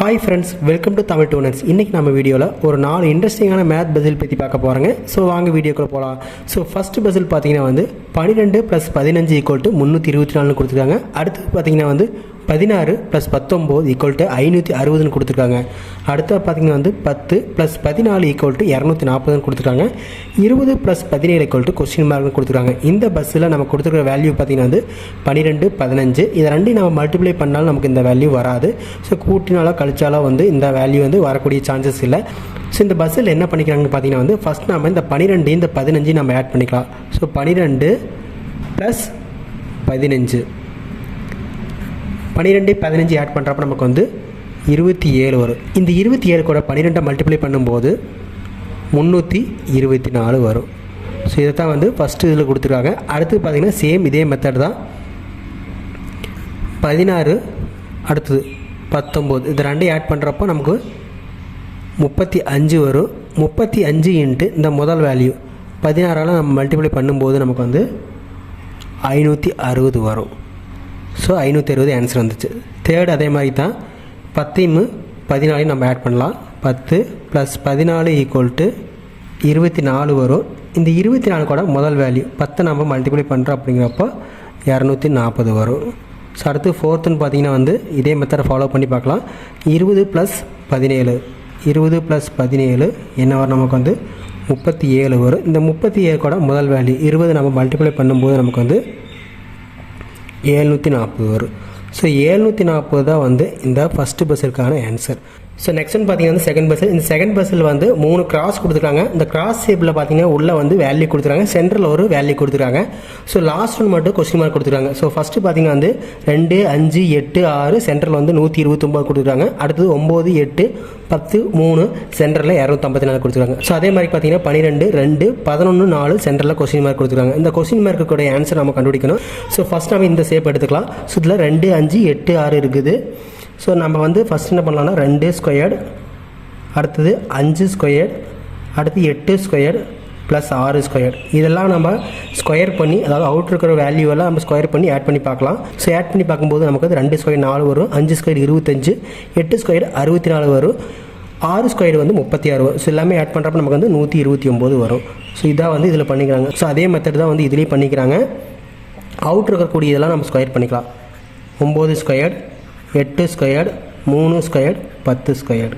Hi friends, welcome to Tamil Tooners. இன்றைக்கி நம்ம வீடியோவில் ஒரு 4 இன்ட்ரெஸ்டிங்கான மேத் பசில் பற்றி பார்க்க போகிறோங்க. ஸோ வாங்க வீடியோக்குள்ளே போகலாம். ஸோ ஃபஸ்ட்டு பசில் பார்த்தீங்கன்னா வந்து 12 + 15 = 324 கொடுத்துருக்காங்க. அடுத்து பார்த்தீங்கன்னா வந்து 16 + 19 = 560 கொடுத்துருக்காங்க. அடுத்து பார்த்தீங்கன்னா வந்து 10 + 14 = 240 கொடுத்துருக்காங்க. 20 + 17 கொஸ்டின் மார்க்னு கொடுத்துருக்காங்க. இந்த பஸ்ஸில் நம்ம கொடுத்துருக்க வேல்யூ பார்த்தீங்கன்னா வந்து 12, 15 இதை ரெண்டையும் நம்ம மல்டிப்ளை பண்ணாலும் நமக்கு இந்த வேல்யூ வராது. ஸோ கூட்டினாலோ கழிச்சாலோ வந்து இந்த வேல்யூ வந்து வரக்கூடிய சான்சஸ் இல்லை. ஸோ இந்த பஸ்ஸில் என்ன பண்ணிக்கிறாங்கன்னு பார்த்தீங்கன்னா வந்து ஃபஸ்ட் நம்ம இந்த 12 இந்த 15 நம்ம ஆட் பண்ணிக்கலாம். ஸோ 12 + 15 15 ஆட் பண்ணுறப்ப நமக்கு வந்து 27 வரும். இந்த 27 கூட 12 மல்டிப்ளை பண்ணும்போது 324 வரும். ஸோ இதை தான் வந்து ஃபஸ்ட்டு இதில் கொடுத்துருக்காங்க. அடுத்து பார்த்திங்கன்னா சேம் இதே மெத்தட் தான். 16 அடுத்தது 19 இது ரெண்டையும் ஆட் பண்ணுறப்போ நமக்கு 35 வரும். 35 இன்ட்டு இந்த முதல் வேல்யூ 16ஆல் நம்ம மல்டிப்ளை பண்ணும்போது நமக்கு வந்து 560 வரும். ஸோ 560 ஆன்சர் வந்துச்சு. தேர்ட் அதே மாதிரி தான் 10 14 நம்ம ஆட் பண்ணலாம். 10 + 14 = 24 வரும். இந்த 24 கூட முதல் வேல்யூ 10 நம்ம மல்டிப்ளை பண்ணுறோம் அப்படிங்கிறப்போ 240 வரும். ஸோ அடுத்து ஃபோர்த்துன்னு பார்த்தீங்கன்னா வந்து இதே மெத்தடை ஃபாலோ பண்ணி பார்க்கலாம். 20 + 17 20 + 17 என்ன வரும் நமக்கு வந்து 37 வரும். இந்த 37 கூட முதல் வேல்யூ 20 நம்ம மல்டிப்ளை பண்ணும்போது நமக்கு வந்து 740 வரும். ஸோ 740 தான் வந்து இந்த ஃபஸ்ட்டு பஸ்ஸுக்கான ஆன்சர். ஸோ நெக்ஸ்ட்னு பார்த்தீங்கன்னா செகண்ட் பஸ்ஸில் இந்த செகண்ட் பஸ்ஸில் வந்து 3 கிராஸ் கொடுத்துருக்காங்க. இந்த கிராஸ் ஷேப்பில் பார்த்தீங்கன்னா உள்ளே வந்து வேல்யூ கொடுத்துருக்காங்க, சென்டரில் ஒரு வேல்யூ கொடுத்துருக்காங்க. ஸோ லாஸ்ட் ஒன் மட்டும் கொஸ்டின் மார்க் கொடுத்துருக்காங்க. ஸோ ஃபஸ்ட்டு பார்த்தீங்கன்னா வந்து 2, 5, 8, 6 சென்டரில் வந்து 129 கொடுத்துருக்காங்க. அடுத்தது 9, 8, 10, 3 சென்டரில் 254 கொடுத்துருக்காங்க. ஸோ அதே மாதிரி பார்த்தீங்கன்னா 12, 2, 11, 4 சென்டரில் கொஸ்டின் மார்க் கொடுத்துருக்காங்க. இந்த கொஸ்டின் மார்க்குடைய ஆன்சர் நம்ம கண்டுபிடிக்கணும். ஸோ ஃபஸ்ட் நம்ம இந்த ஷேப் எடுத்துக்கலாம். ஸோ இதில் 2, 5, 8, 6 இருக்குது. ஸோ நம்ம வந்து ஃபஸ்ட் என்ன பண்ணலாம்னா 2 ஸ்கொயர்டு, அடுத்தது 5 ஸ்கொயர்டு, அடுத்து 8 ஸ்கொயர்டு + 6 ஸ்கொயர்டு இதெல்லாம் நம்ம ஸ்கொயர் பண்ணி, அதாவது அவுட் இருக்கிற வேல்யூவெல்லாம் நம்ம ஸ்கொயர் பண்ணி ஆட் பண்ணி பார்க்கலாம். ஸோ ஆட் பண்ணி பார்க்கும்போது நமக்கு வந்து 2 ஸ்கொயர் 4 வரும், 5 ஸ்கொயர் 25, 8 ஸ்கொயர் 64 வரும், 6 ஸ்கொயர் வந்து 36 வரும். ஸோ எல்லாமே ஆட் பண்ணுறப்ப நமக்கு வந்து 129 வரும். ஸோ இதான் வந்து இதில் பண்ணிக்கிறாங்க. ஸோ அதே மெத்தட் தான் வந்து இதுலேயும் பண்ணிக்கிறாங்க. அவுட் இருக்கக்கூடிய இதெல்லாம் நம்ம ஸ்கொயர் பண்ணிக்கலாம். 9 square, 8 square, 3 square, 10 square.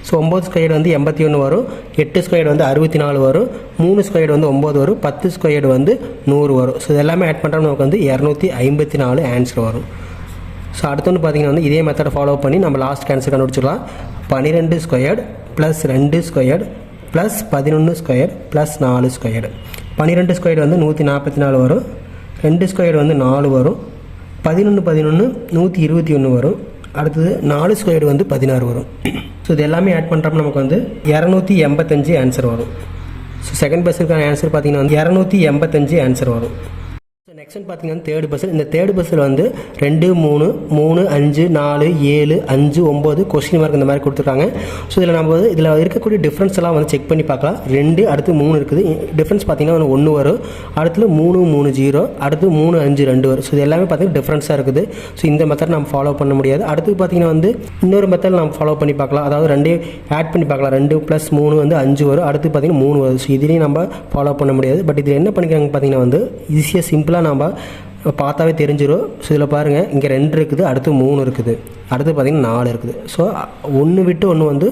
So 9 square வந்து 81 வரும், 8 ஸ்கொயர் வந்து 64 வரும், 3 ஸ்கொயர் வந்து 9 வரும், 10 ஸ்கொயர் வந்து 100 வரும். ஸோ இதெல்லாமே ஆட் பண்ணுறோம் நமக்கு வந்து 254 ஆன்சர் வரும். ஸோ அடுத்து பார்த்தீங்கன்னா வந்து இதே மெத்தடை ஃபாலோ பண்ணி நம்ம லாஸ்ட் ஆன்சர் கண்டுபிடிச்சிடலாம். 12 square + 2 square + 11 square + 4 square. 12 square வந்து 144 வரும், 2 ஸ்கொயர் வந்து 4 வரும், 11 121 வரும், அடுத்தது 4 ஸ்கொயர் வந்து 16 வரும். ஸோ இது எல்லாமே ஆட் பண்ணுறப்ப நமக்கு வந்து 285 ஆன்சர் வரும். ஸோ செகண்ட் பஸ்ஸுக்கான ஆன்சர் பார்த்தீங்கன்னா வந்து 285 ஆன்சர் வரும். ஸோ நெக்ஸ்ட் பார்த்தீங்கன்னா தேர்ட் பஸ்ஸில் இந்த தேர்ட் பஸ்ஸில் வந்து 2, 3, 3, 5, 4, 7, 5, 9 கொஸ்டின் மார்க் இந்த மாதிரி கொடுத்துருக்காங்க. ஸோ இதில் நம்ம வந்து இதில் இருக்கக்கூடிய டிஃப்ரென்ஸ் எல்லாம் வந்து செக் பண்ணி பார்க்கலாம். 2 அடுத்து 3 இருக்குது. டிஃப்ரென்ஸ் பார்த்தீங்கன்னா 1 வரும், அடுத்து 3, 3, 0, அடுத்து 3, 5, 2 வரும். ஸோ இது எல்லாமே பார்த்தீங்கன்னா டிஃப்ரென்ஸாக இருக்குது. ஸோ இந்த மெத்தட் நம்ம ஃபாலோ பண்ண முடியாது. அடுத்து பார்த்தீங்கன்னா வந்து இன்னொரு மெத்தட் நம்ம ஃபாலோ பண்ணி பார்க்கலாம். அதாவது 2 ஆட் பண்ணி பார்க்கலாம். 2 + 3 வந்து 5 வரும், அடுத்து பார்த்தீங்கன்னா 3 வரும். ஸோ இதுலேயும் நம்ம ஃபாலோ பண்ண முடியாது. பட் இதில் என்ன பண்ணிக்கிறாங்க பார்த்தீங்கன்னா வந்து ஈஸியாக சிம்பிளாக நம்ம பார்த்தாவே தெரிஞ்சிடும். ஸோ இதில் பாருங்கள், இங்கே 2 இருக்குது, அடுத்து 3 இருக்குது, அடுத்து பார்த்திங்கன்னா 4 இருக்குது. ஸோ 1 விட்டு 1 வந்து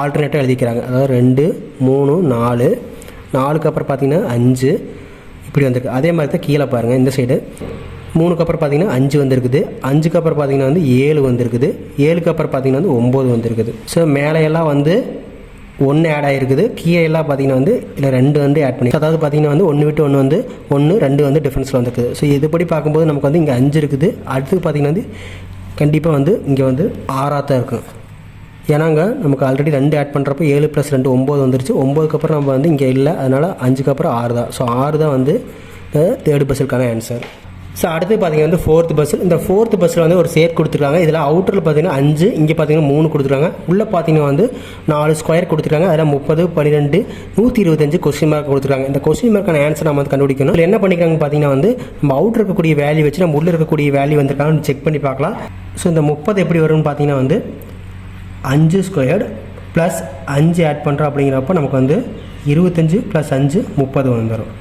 ஆல்டர்னேட்டாக எழுதிக்கிறாங்க. அதாவது 2, 3, 4, 4க்கு அப்புறம் பார்த்திங்கன்னா 5 இப்படி வந்திருக்கு. அதே மாதிரி தான் கீழே பாருங்கள், இந்த சைடு 3க்கு அப்புறம் பார்த்திங்கன்னா 5 வந்திருக்குது, 5க்கு அப்புறம் பார்த்திங்கன்னா வந்து 7 வந்திருக்குது, 7க்கு அப்புறம் பார்த்திங்கன்னா வந்து 9 வந்திருக்குது. ஸோ மேலையெல்லாம் வந்து 1 ஆட் ஆகிருக்குது, கீழே எல்லாம் பார்த்தீங்கன்னா வந்து இல்லை 2 வந்து ஆட் பண்ணி, அதாவது பார்த்தீங்கன்னா வந்து 1 விட்டு 1 வந்து 1, 2 வந்து டிஃப்ரென்ஸில் வந்துருக்குது. ஸோ இதுபடி பார்க்கும்போது நமக்கு வந்து இங்கே 5 இருக்குது, அடுத்து பார்த்தீங்கன்னா வந்து கண்டிப்பாக வந்து இங்கே வந்து 6ஆக தான் இருக்கும். ஏன்னாங்க நமக்கு ஆல்ரெடி 2 ஆட் பண்ணுறப்போ 7 + 2 9 வந்துருச்சு. 9க்கு அப்புறம் நம்ம வந்து இங்கே இல்லை, அதனால் 5க்கு அப்புறம் 6 தான். ஸோ 6 தான் வந்து தேர்ட் பஸ்ஸுக்கான ஆன்சர். ஸோ அடுத்து பார்த்தீங்கன்னா வந்து ஃபோர்த் பஸ்ஸில் இந்த ஃபோர்த் பஸ்ஸில் வந்து ஒரு சேர் கொடுத்துருக்காங்க. இதில் அவுட்டரில் பார்த்தீங்கன்னா 5, இங்கே பார்த்தீங்கன்னா 3 கொடுத்துருக்காங்க. உள்ளே பார்த்தீங்கன்னா வந்து 4 ஸ்கொயர் கொடுத்துருக்காங்க. அதில் 30, 12, 125 கொஸ்டின் மார்க் கொடுத்துருக்காங்க. இந்த கொஸ்டின் மார்க்கான ஆன்சர் நம்ம வந்து கண்டுபிடிக்கணும். இதில் என்ன பண்ணிக்கிறாங்கன்னு பார்த்தீங்கன்னா வந்து நம்ம அவுட் இருக்கக்கூடிய வேல்யூ வச்சு நம்ம உள்ளே இருக்கக்கூடிய வேல்யூ வந்திருக்காங்கன்னு செக் பண்ணி பார்க்கலாம். ஸோ இந்த 30 எப்படி வரும்னு பார்த்தீங்கன்னா வந்து 5 ஸ்கொயர்டு ப்ளஸ் 5 ஆட் பண்ணுறோம் அப்படிங்கிறப்ப நமக்கு வந்து 25 + 5 30 வந்துடும்.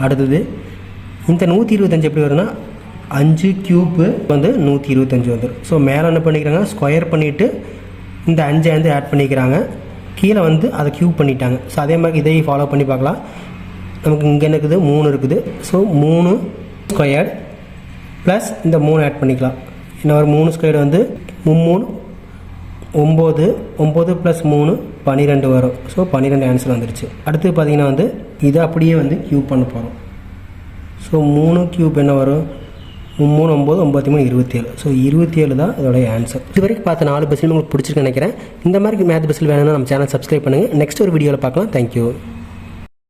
அடுத்தது இந்த 125 எப்படி வரும்னா 5 கியூப்பு வந்து 125 வந்துடும். ஸோ மேலே என்ன பண்ணிக்கிறாங்க, ஸ்கொயர் பண்ணிவிட்டு இந்த 5 வந்து ஆட் பண்ணிக்கிறாங்க, கீழே வந்து அதை கியூப் பண்ணிட்டாங்க. ஸோ அதே மாதிரி இதையும் ஃபாலோ பண்ணி பார்க்கலாம். நமக்கு இங்கே என்ன இருக்குது, 3 இருக்குது. ஸோ 3 ஸ்கொயர் ப்ளஸ் இந்த 3 ஆட் பண்ணிக்கலாம். என்ன ஒரு 3 ஸ்கொயர் வந்து 3 9 9 + 3 12 வரும். ஸோ 12 ஆன்சர் வந்துடுச்சு. அடுத்து பார்த்திங்கன்னா வந்து இதை அப்படியே வந்து கியூப் பண்ண போகிறோம். ஸோ 3 கியூப் என்ன வரும், 3 9 9 3 27. ஸோ 27 தான் இதோடைய ஆன்சர். இது வரைக்கும் பார்த்த 4 பஸ்ஸில் உங்களுக்கு பிடிச்சிருக்குன்னு நினைக்கிறேன். இந்த மாதிரி மேத் பஸ்ஸில் வேணும்னா நம்ம சேனல் சப்ஸ்கிரைப் பண்ணுங்கள். நெக்ஸ்ட் ஒரு வீடியோவில் பார்க்கலாம். தேங்க்யூ.